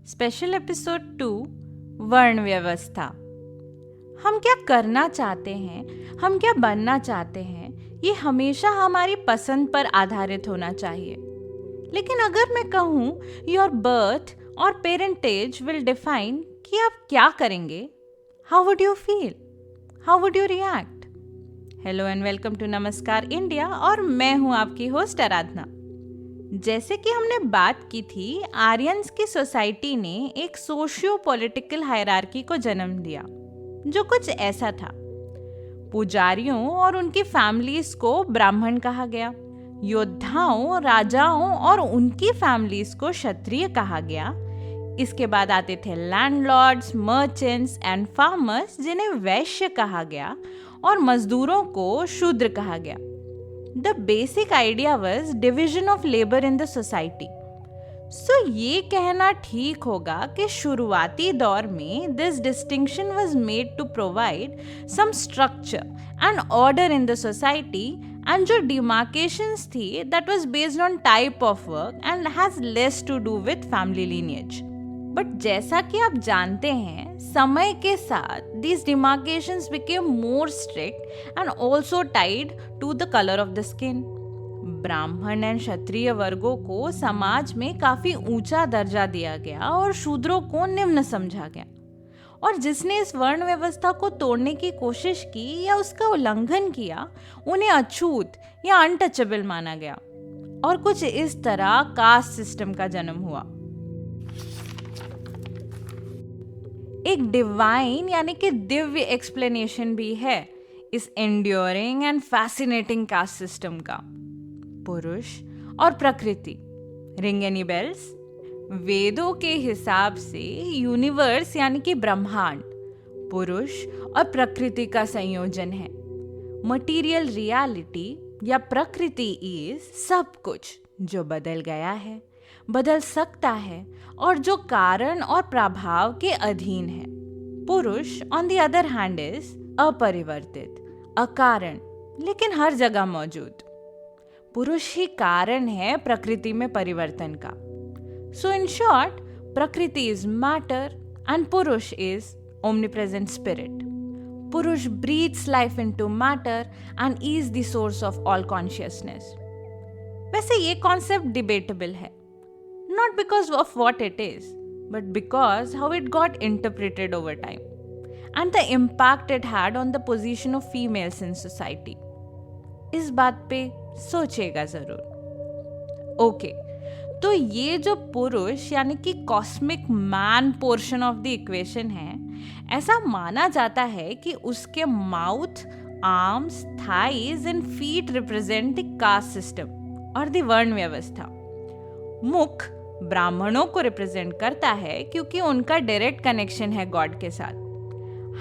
Special episode 2 वर्ण व्यवस्था। हम क्या करना चाहते हैं, हम क्या बनना चाहते हैं, ये हमेशा हमारी पसंद पर आधारित होना चाहिए। लेकिन अगर मैं कहूँ योर बर्थ और पेरेंटेज विल डिफाइन कि आप क्या करेंगे, how would you feel, how would you react? Hello and welcome to Namaskar India, और मैं हूँ आपकी होस्ट आराधना। जैसे कि हमने बात की थी, आर्यंस की सोसाइटी ने एक सोशियो पॉलिटिकल हायरार्की को जन्म दिया जो कुछ ऐसा था। पुजारियों और उनकी फैमिलीज को ब्राह्मण कहा गया, योद्धाओं, राजाओं और उनकी फैमिलीज को क्षत्रिय कहा गया। इसके बाद आते थे लैंडलॉर्ड्स, मर्चेंट्स एंड फार्मर्स जिन्हें वैश्य कहा गया, और मजदूरों को शूद्र कहा गया। The basic idea was division of labor in the society. So ये कहना ठीक होगा कि शुरुआती दौर में this distinction was made to provide some structure and order in the society, and जो demarcations थी that was based on type of work and has less to do with family lineage. But जैसा कि आप जानते हैं, समय के साथ these demarcations became more strict and also tied to the color of the skin. ब्राह्मण एंड क्षत्रिय वर्गों को समाज में काफी ऊंचा दर्जा दिया गया और शूद्रों को निम्न समझा गया। और जिसने इस वर्ण व्यवस्था को तोड़ने की कोशिश की या उसका उल्लंघन किया, उन्हें अछूत या अनटचेबल माना गया। और कुछ इस तरह कास्ट सिस्टम का जन्म हुआ। एक डिवाइन यानी कि दिव्य एक्सप्लेनेशन भी है इस enduring and fascinating cast system का। पुरुष और प्रकृति, रिंग एनी बेल्स? वेदों के हिसाब से यूनिवर्स यानी कि ब्रह्मांड पुरुष और प्रकृति का संयोजन है। मटीरियल रियलिटी या प्रकृति इज सब कुछ जो बदल गया है, बदल सकता है और जो कारण और प्रभाव के अधीन है। पुरुष on the other hand is अपरिवर्तित, अकारण, लेकिन हर जगह मौजूद। पुरुष ही कारण है प्रकृति में परिवर्तन का। So in short, prakriti is matter and purusha is omnipresent spirit. Purusha breathes life into matter and is the source of all consciousness. वैसे ये कॉन्सेप्ट डिबेटेबल है, not because of what it is, but because how it got interpreted over time and the impact it had on the position of females in society. इस बात पे सोचेगा जरूर। Okay, तो ये जो पुरुष यानी कि cosmic man portion of the equation है, ऐसा माना जाता है कि उसके mouth, arms, thighs and feet represent the caste system और द वर्ण व्यवस्था। मुख ब्राह्मणों को रिप्रेजेंट करता है क्योंकि उनका डायरेक्ट कनेक्शन है गॉड के साथ।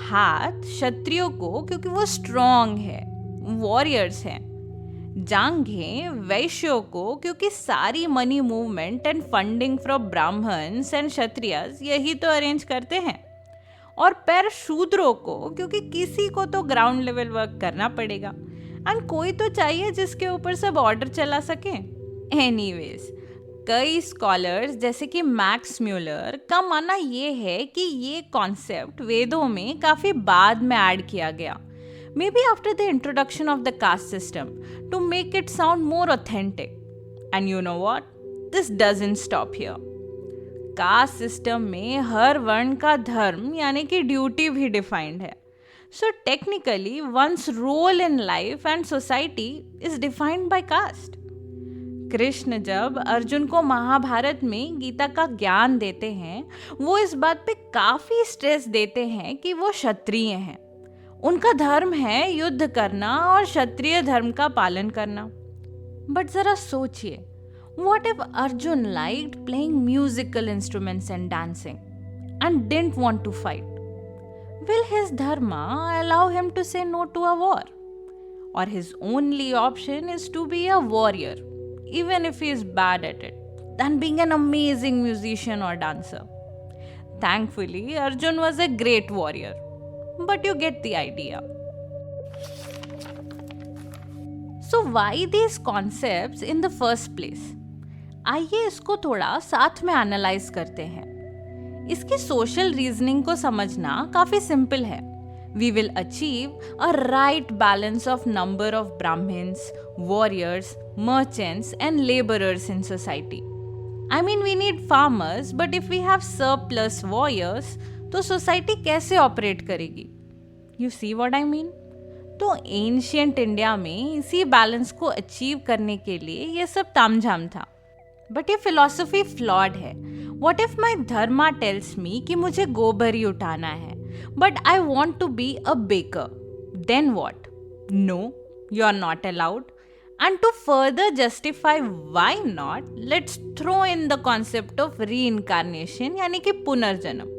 हाथ क्षत्रियों को क्योंकि वो स्ट्रॉन्ग है, वॉरियर्स हैं। जांघें वैश्यों को क्योंकि सारी money movement and funding from Brahmins and Kshatriyas यही तो अरेंज करते हैं। और पैर शूद्रों को क्योंकि किसी को तो ग्राउंड लेवल वर्क करना पड़ेगा एंड कोई तो चाहिए जिसके ऊपर सब ऑर्डर चला सके। एनीवेज, कई स्कॉलर्स जैसे कि मैक्स म्यूलर का मानना ये है कि ये कॉन्सेप्ट वेदों में काफी बाद में ऐड किया गया, maybe after the introduction of the caste system, to make it sound more authentic. And you know what, this doesn't stop here. Caste system में हर वर्ण का धर्म यानी कि ड्यूटी भी डिफाइंड है। So technically one's role in life and society is defined by caste. Krishna जब अर्जुन को महाभारत में गीता का ज्ञान देते हैं, वो इस बात पे काफी स्ट्रेस देते हैं कि वो क्षत्रिय हैं। उनका धर्म है युद्ध करना और क्षत्रिय धर्म का पालन करना। बट जरा सोचिए, what if Arjun liked playing musical instruments and dancing and didn't want to fight? Will his dharma allow him to say no to a war? और his only option is to be a warrior, even if he is bad at it, than being an amazing musician or dancer. Thankfully, Arjun was a great warrior, but you get the idea. So why these concepts in the first place? आइए इसको थोड़ा साथ में analyse करते हैं। इसकी social reasoning को समझना काफी सिंपल है. We will achieve a right balance of number of Brahmins, warriors, merchants and laborers in society. I mean, we need farmers, but if we have surplus warriors, तो society कैसे operate करेगी? You see what I mean? तो ancient India में इसी balance को achieve करने के लिए ये सब तामझाम था. बट ये फिलॉसफी फ्लॉड है. What if my dharma tells me कि मुझे गोबर ही उठाना है, but I want to be a baker, then what? No, you are not allowed. And to further justify why not, let's throw in the concept of reincarnation यानी कि पुनर्जन्म.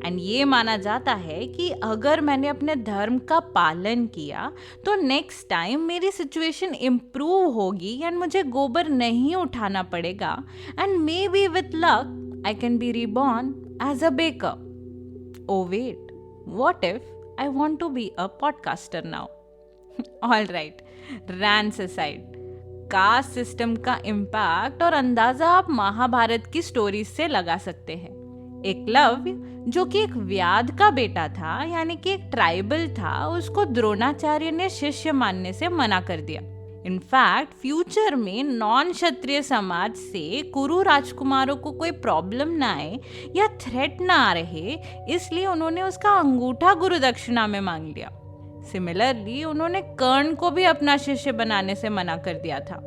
And ये माना जाता है कि अगर मैंने अपने धर्म का पालन किया तो नेक्स्ट टाइम मेरी सिचुएशन इम्प्रूव होगी एंड मुझे गोबर नहीं उठाना पड़ेगा. And maybe with luck I can be reborn as a baker. Oh wait, what if I want to be a podcaster now? All right, rants aside, caste system का impact और अंदाजा आप महाभारत की स्टोरीज से लगा सकते हैं. एकलव्य जो कि एक व्याध का बेटा था, यानी कि एक ट्राइबल था, उसको द्रोणाचार्य ने शिष्य मानने से मना कर दिया. इनफैक्ट फ्यूचर में नॉन क्षत्रिय समाज से कुरु राजकुमारों को कोई प्रॉब्लम ना आए या थ्रेट ना आ रहे, इसलिए उन्होंने उसका अंगूठा गुरु दक्षिणा में मांग लिया. सिमिलरली उन्होंने कर्ण को भी अपना शिष्य बनाने से मना कर दिया था,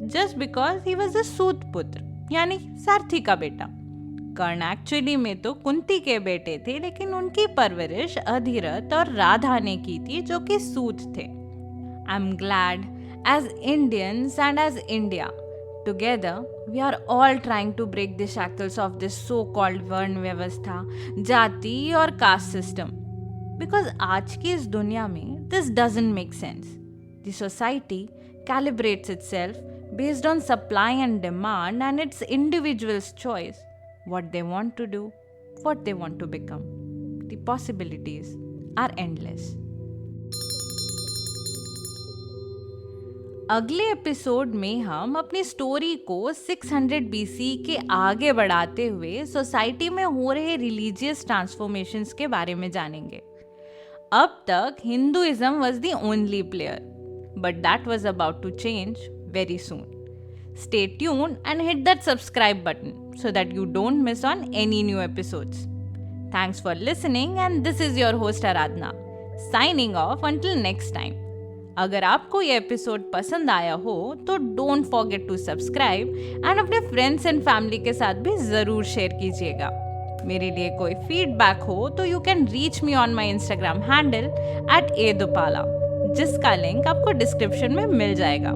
just because he was a सूत पुत्र यानी सारथी का बेटा. कर्ण एक्चुअली में तो कुंती के बेटे थे, लेकिन उनकी परवरिश अधिरथ और राधा ने की थी जो कि सूत थे. I am glad as Indians and as India together we are all trying to break the shackles of this so called varna vyavastha, जाति और कास्ट सिस्टम. बिकॉज आज की इस दुनिया में this doesn't make sense. The society calibrates itself based on supply and demand, and it's individual's choice what they want to do, what they want to become. The possibilities are endless. अगले episode में हम अपनी story को 600 BC के आगे बढ़ाते हुए society में हो रहे रिलीजियस ट्रांसफॉर्मेशंस के बारे में जानेंगे. अब तक Hinduism was the only player, but that was about to change very soon. Stay tuned and hit that subscribe button so that you don't miss on any new episodes. Thanks for listening and this is your host Aradhna, signing off until next time. अगर आपको ये episode पसंद आया हो तो don't forget to subscribe and अपने friends and family के साथ भी ज़रूर शेयर कीजिएगा. मेरे लिए कोई फीडबैक हो तो you can reach me on my Instagram handle @adupala, जिसका लिंक आपको डिस्क्रिप्शन में मिल जाएगा.